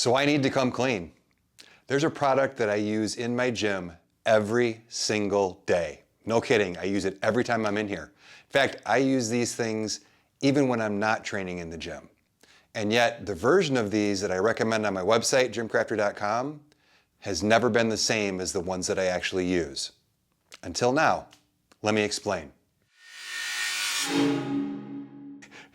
So I need to come clean. There's a product that I use in my gym every single day. No kidding, I use it every time I'm in here. In fact, I use these things even when I'm not training in the gym. And yet the version of these that I recommend on my website, GymCrafter.com, has never been the same as the ones that I actually use. Until now. Let me explain.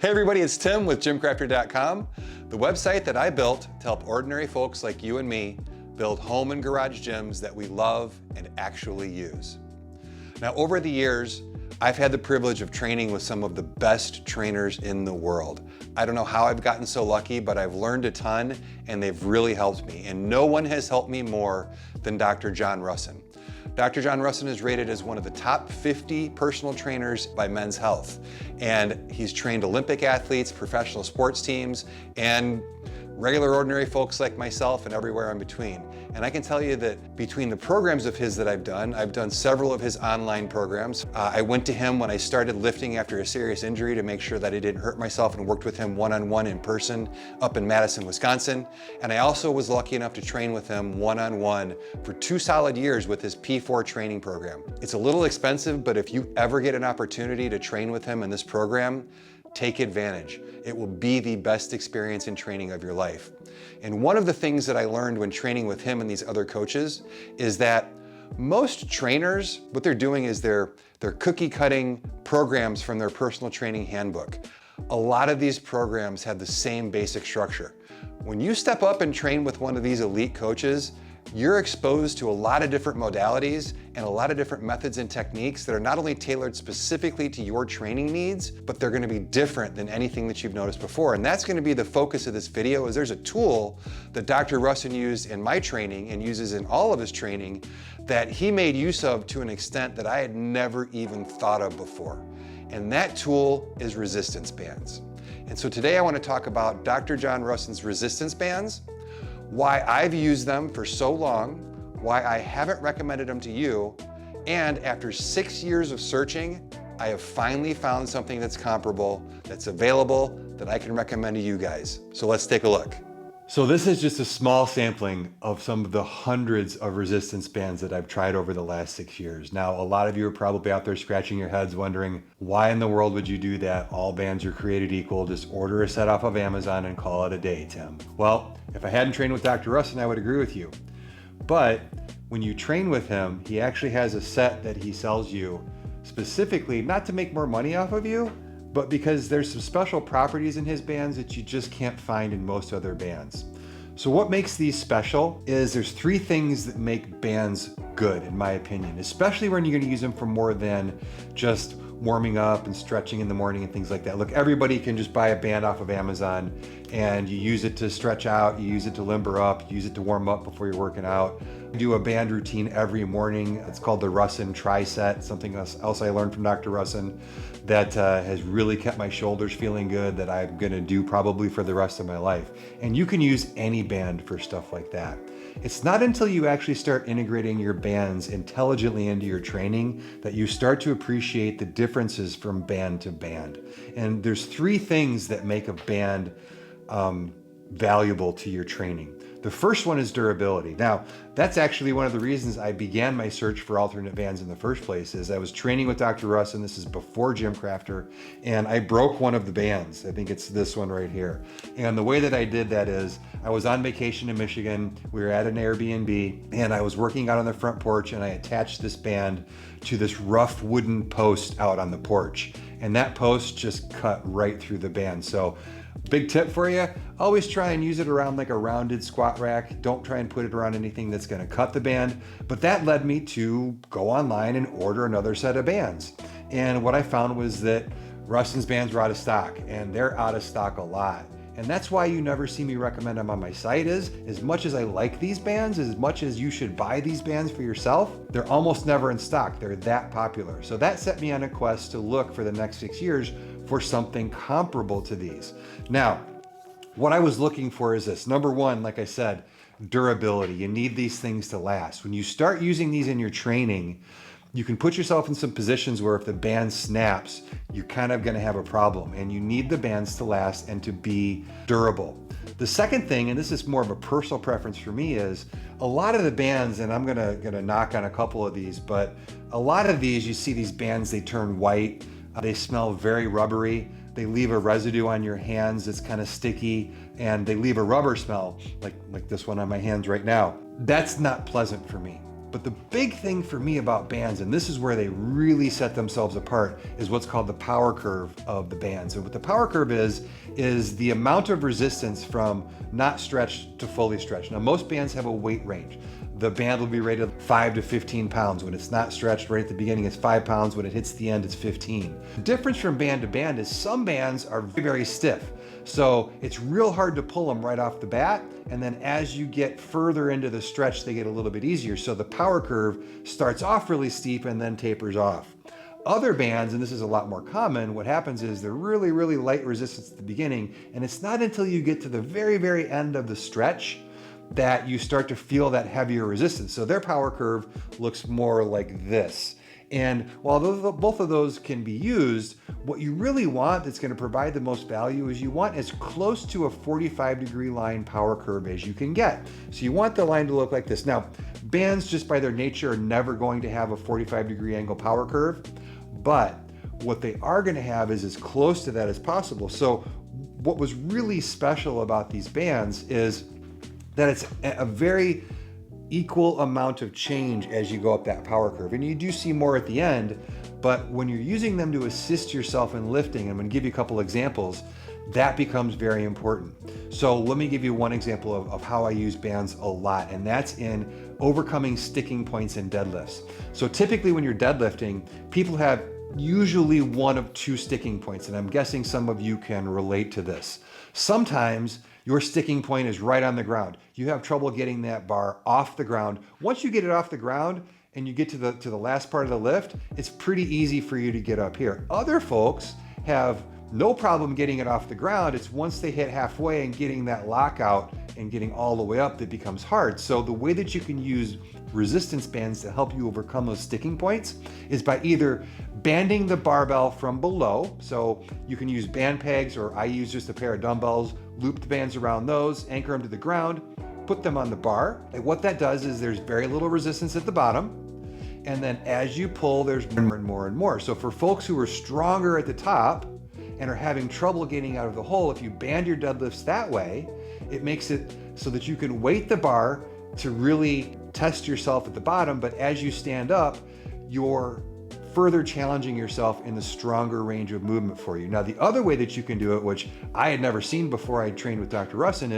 Hey everybody, it's Tim with GymCrafter.com, the website that I built to help ordinary folks like you and me build home and garage gyms that we love and actually use. Now, over the years, I've had the privilege of training with some of the best trainers in the world. I don't know how I've gotten so lucky, but I've learned a ton and they've really helped me. And no one has helped me more than Dr. John Rusin. Dr. John Rusin is rated as one of the top 50 personal trainers by Men's Health. And he's trained Olympic athletes, professional sports teams, and regular ordinary folks like myself and everywhere in between. And I can tell you that between the programs of his that I've done several of his online programs. I went to him when I started lifting after a serious injury to make sure that I didn't hurt myself, and worked with him one-on-one in person up in Madison, Wisconsin. And I also was lucky enough to train with him one-on-one for 2 solid years with his P4 training program. It's a little expensive, but if you ever get an opportunity to train with him in this program, take advantage. It will be the best experience in training of your life. And one of the things that I learned when training with him and these other coaches is that most trainers, what they're doing is they're cookie cutting programs from their personal training handbook. A lot of these programs have the same basic structure. When you step up and train with one of these elite coaches, you're exposed to a lot of different modalities and a lot of different methods and techniques that are not only tailored specifically to your training needs, but they're going to be different than anything that you've noticed before. And that's going to be the focus of this video. Is there's a tool that Dr. Rusin used in my training and uses in all of his training that he made use of to an extent that I had never even thought of before. And that tool is resistance bands. And so today I want to talk about Dr. John Rusin's resistance bands, why I've used them for so long, why I haven't recommended them to you, and after 6 years of searching, I have finally found something that's comparable, that's available, that I can recommend to you guys. So let's take a look. So this is just a small sampling of some of the hundreds of resistance bands that I've tried over the last 6 years. Now, a lot of you are probably out there scratching your heads wondering, why in the world would you do that? All bands are created equal. Just order a set off of Amazon and call it a day, Tim. Well, if I hadn't trained with Dr. Rusin, I would agree with you. But when you train with him, he actually has a set that he sells you specifically, not to make more money off of you, but because there's some special properties in his bands that you just can't find in most other bands. So what makes these special is there's 3 things that make bands good, in my opinion, especially when you're going to use them for more than just warming up and stretching in the morning and things like that. Look, everybody can just buy a band off of Amazon and you use it to stretch out, you use it to limber up, you use it to warm up before you're working out. I do a band routine every morning. It's called the Rusin Tri-Set, something else I learned from Dr. Rusin that has really kept my shoulders feeling good, that I'm gonna do probably for the rest of my life. And you can use any band for stuff like that. It's not until you actually start integrating your bands intelligently into your training that you start to appreciate the differences from band to band. And there's 3 things that make a band valuable to your training. The first one is durability. Now, that's actually one of the reasons I began my search for alternate bands in the first place. Is I was training with Dr. Rusin, this is before GymCrafter, and I broke one of the bands. I think it's this one right here. And the way that I did that is I was on vacation in Michigan. We were at an Airbnb and I was working out on the front porch, and I attached this band to this rough wooden post out on the porch. And that post just cut right through the band. So big tip for you, always try and use it around like a rounded squat rack. Don't try and put it around anything that's gonna cut the band. But that led me to go online and order another set of bands. And what I found was that Rusin's bands were out of stock, and they're out of stock a lot. And that's why you never see me recommend them on my site. Is as much as I like these bands, as much as you should buy these bands for yourself, they're almost never in stock. They're that popular. So that set me on a quest to look for the next 6 years for something comparable to these. Now, what I was looking for is this. Number one, like I said, durability. You need these things to last. When you start using these in your training, you can put yourself in some positions where if the band snaps, you're kind of gonna have a problem, and you need the bands to last and to be durable. The second thing, and this is more of a personal preference for me, is a lot of the bands, and I'm gonna knock on a couple of these, but a lot of these, you see these bands, they turn white, they smell very rubbery, they leave a residue on your hands that's kind of sticky, and they leave a rubber smell, like this one on my hands right now. That's not pleasant for me. But the big thing for me about bands, and this is where they really set themselves apart, is what's called the power curve of the bands. And what the power curve is the amount of resistance from not stretched to fully stretched. Now, most bands have a weight range. The band will be rated 5 to 15 pounds. When it's not stretched right at the beginning, it's 5 pounds. When it hits the end, it's 15. The difference from band to band is some bands are very, very stiff. So it's real hard to pull them right off the bat. And then as you get further into the stretch, they get a little bit easier. So the power curve starts off really steep and then tapers off. Other bands, and this is a lot more common, what happens is they're really, really light resistance at the beginning. And it's not until you get to the very, very end of the stretch that you start to feel that heavier resistance. So their power curve looks more like this. And while both of those can be used, what you really want that's going to provide the most value is you want as close to a 45-degree line power curve as you can get. So you want the line to look like this. Now, bands just by their nature are never going to have a 45-degree angle power curve, but what they are going to have is as close to that as possible. So what was really special about these bands is that it's a very equal amount of change as you go up that power curve. And you do see more at the end, but when you're using them to assist yourself in lifting, I'm gonna give you a couple examples, that becomes very important. So let me give you one example of how I use bands a lot, and that's in overcoming sticking points in deadlifts. So typically when you're deadlifting, people have usually one of two sticking points, and I'm guessing some of you can relate to this. Sometimes your sticking point is right on the ground. You have trouble getting that bar off the ground. Once you get it off the ground and you get to the last part of the lift, it's pretty easy for you to get up here. Other folks have no problem getting it off the ground. It's once they hit halfway and getting that lockout and getting all the way up that becomes hard. So the way that you can use resistance bands to help you overcome those sticking points is by either banding the barbell from below. So you can use band pegs, or I use just a pair of dumbbells, loop the bands around those, anchor them to the ground, put them on the bar. And what that does is there's very little resistance at the bottom. And then as you pull, there's more and more and more. So for folks who are stronger at the top and are having trouble getting out of the hole, if you band your deadlifts that way, it makes it so that you can weight the bar to really test yourself at the bottom, but as you stand up, you're further challenging yourself in the stronger range of movement for you. Now, the other way that you can do it, which I had never seen before I trained with Dr. Rusin,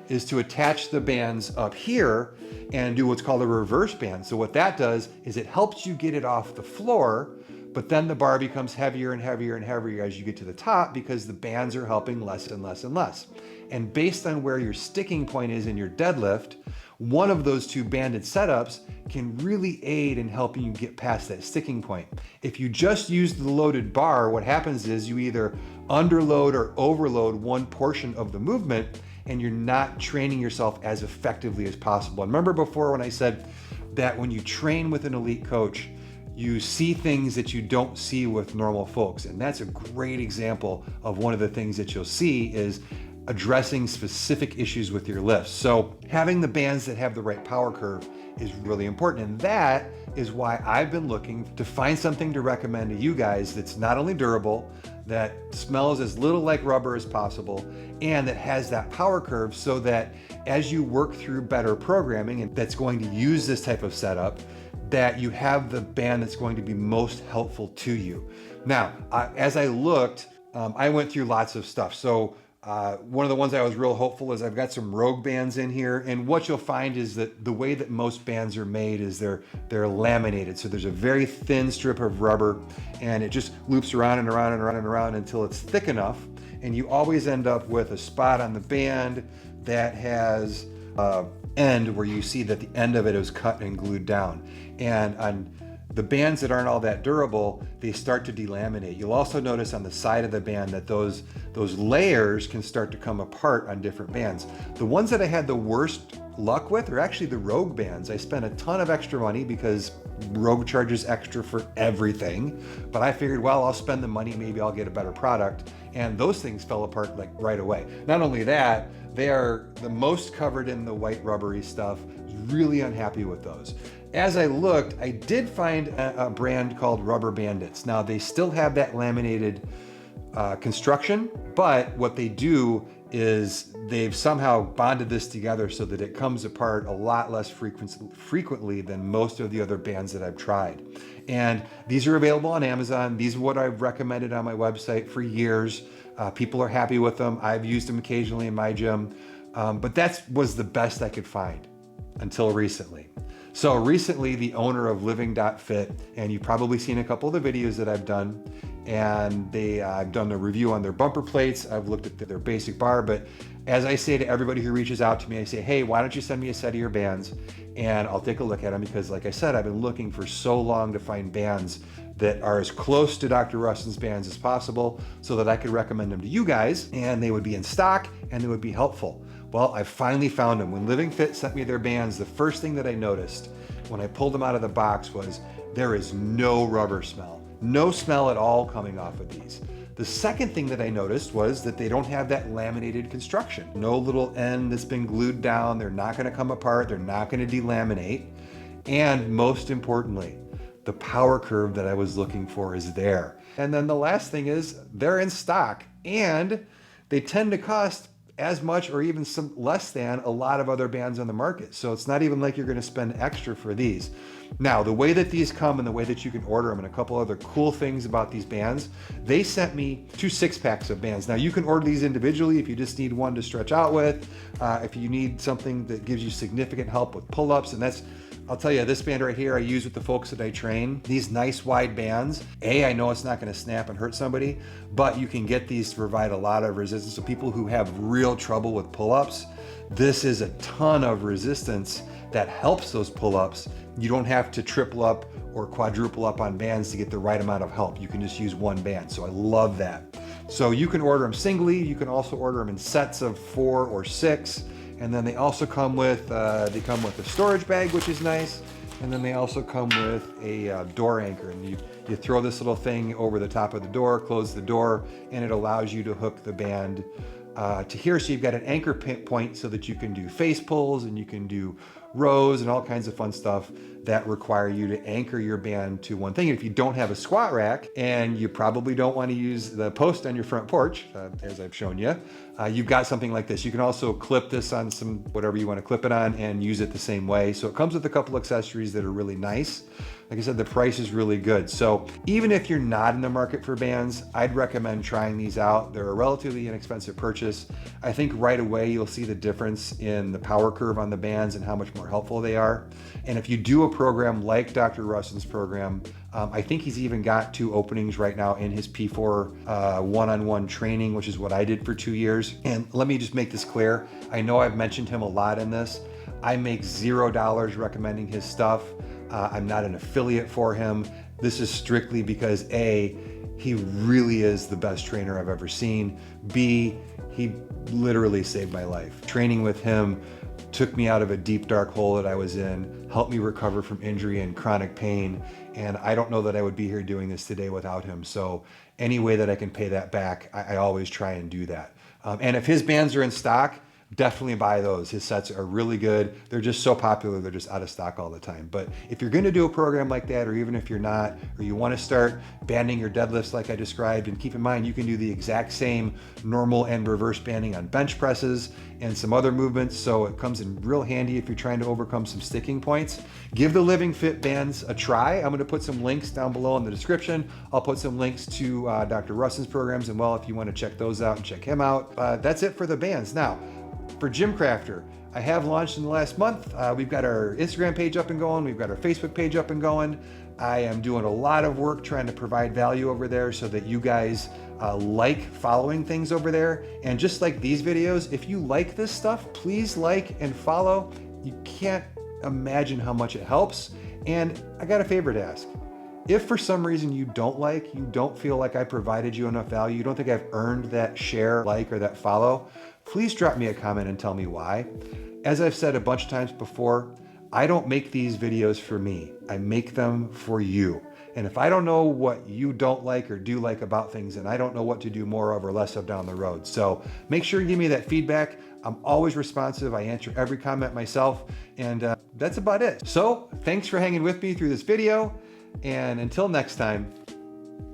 is to attach the bands up here and do what's called a reverse band. So what that does is it helps you get it off the floor, but then the bar becomes heavier and heavier and heavier as you get to the top because the bands are helping less and less and less. And based on where your sticking point is in your deadlift, one of those two banded setups can really aid in helping you get past that sticking point. If you just use the loaded bar, what happens is you either underload or overload one portion of the movement and you're not training yourself as effectively as possible. And remember before when I said that when you train with an elite coach, you see things that you don't see with normal folks. And that's a great example of one of the things that you'll see is addressing specific issues with your lifts. So having the bands that have the right power curve is really important. And that is why I've been looking to find something to recommend to you guys that's not only durable, that smells as little like rubber as possible, and that has that power curve so that as you work through better programming and that's going to use this type of setup, that you have the band that's going to be most helpful to you. Now, as I looked, I went through lots of stuff. So one of the ones I was real hopeful is I've got some Rogue bands in here, and what you'll find is that the way that most bands are made is they're laminated. So there's a very thin strip of rubber and it just loops around and around and around and around until it's thick enough, and you always end up with a spot on the band that has end where you see that the end of it is cut and glued down. And on the bands that aren't all that durable, they start to delaminate. You'll also notice on the side of the band that those layers can start to come apart on different bands. The ones that I had the worst luck with are actually the Rogue bands. I spent a ton of extra money because Rogue charges extra for everything, but I figured, well, I'll spend the money, maybe I'll get a better product. And those things fell apart like right away. Not only that, they are the most covered in the white rubbery stuff. I was really unhappy with those. As I looked, I did find a brand called Rubber Banditz. Now they still have that laminated construction, but what they do is they've somehow bonded this together so that it comes apart a lot less frequently than most of the other bands that I've tried. And these are available on Amazon. These are what I've recommended on my website for years. People are happy with them. I've used them occasionally in my gym, but that was the best I could find until recently. So recently, the owner of Living.Fit, and you've probably seen a couple of the videos that I've done, and I've done a review on their bumper plates. I've looked at their basic bar, but as I say to everybody who reaches out to me, I say, hey, why don't you send me a set of your bands and I'll take a look at them, because like I said, I've been looking for so long to find bands that are as close to Dr. Rusin's bands as possible so that I could recommend them to you guys and they would be in stock and they would be helpful. Well, I finally found them. When Living Fit sent me their bands, the first thing that I noticed when I pulled them out of the box was there is no rubber smell. No smell at all coming off of these. The second thing that I noticed was that they don't have that laminated construction. No little end that's been glued down. They're not gonna come apart. They're not gonna delaminate. And most importantly, the power curve that I was looking for is there. And then the last thing is they're in stock and they tend to cost as much or even some less than a lot of other bands on the market. So it's not even like you're gonna spend extra for these. Now, the way that these come and the way that you can order them and a couple other cool things about these bands, they sent me 2 6-packs of bands. Now you can order these individually if you just need one to stretch out with, if you need something that gives you significant help with pull-ups, and that's, I'll tell you, this band right here I use with the folks that I train. These nice wide bands, I know it's not gonna snap and hurt somebody, but you can get these to provide a lot of resistance. So people who have real trouble with pull-ups, this is a ton of resistance that helps those pull-ups. You don't have to triple up or quadruple up on bands to get the right amount of help. You can just use one band, so I love that. So you can order them singly, you can also order them in sets of 4 or 6, and then they also come with a storage bag, which is nice, and then they also come with a door anchor, and you throw this little thing over the top of the door, close the door, and it allows you to hook the band to here, so you've got an anchor point so that you can do face pulls and you can do rows and all kinds of fun stuff that require you to anchor your band to one thing. If you don't have a squat rack, and you probably don't want to use the post on your front porch, as I've shown you, you've got something like this. You can also clip this on some, whatever you want to clip it on, and use it the same way. So it comes with a couple accessories that are really nice. Like I said, the price is really good. So even if you're not in the market for bands, I'd recommend trying these out. They're a relatively inexpensive purchase. I think right away you'll see the difference in the power curve on the bands and how much more helpful they are. And if you do a program like Dr. Rusin's program, I think he's even got 2 openings right now in his P4 one-on-one training, which is what I did for 2 years. And let me just make this clear. I know I've mentioned him a lot in this. I make $0 recommending his stuff. I'm not an affiliate for him. This is strictly because A, he really is the best trainer I've ever seen. B, he literally saved my life. Training with him took me out of a deep, dark hole that I was in, helped me recover from injury and chronic pain. And I don't know that I would be here doing this today without him. So any way that I can pay that back, I always try and do that. And if his bands are in stock, definitely buy those. His sets are really good. They're just so popular, they're just out of stock all the time. But if you're gonna do a program like that, or even if you're not, or you wanna start banding your deadlifts like I described, and keep in mind, you can do the exact same normal and reverse banding on bench presses and some other movements, so it comes in real handy if you're trying to overcome some sticking points. Give the Living Fit bands a try. I'm gonna put some links down below in the description. I'll put some links to Dr. Rusin's programs, and well, if you wanna check those out and check him out. That's it for the bands. Now, for GymCrafter, I have launched in the last month. We've got our Instagram page up and going. We've got our Facebook page up and going. I am doing a lot of work trying to provide value over there so that you guys like following things over there. And just like these videos, if you like this stuff, please like and follow. You can't imagine how much it helps. And I got a favor to ask. If for some reason you don't feel like I provided you enough value, you don't think I've earned that share, like, or that follow, please drop me a comment and tell me why. As I've said a bunch of times before, I don't make these videos for me. I make them for you. And if I don't know what you don't like or do like about things, then I don't know what to do more of or less of down the road. So make sure you give me that feedback. I'm always responsive. I answer every comment myself, and that's about it. So thanks for hanging with me through this video. And until next time,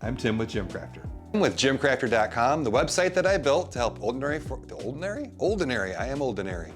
I'm Tim with GymCrafter. With GymCrafter.com, the website that I built to help I am ordinary.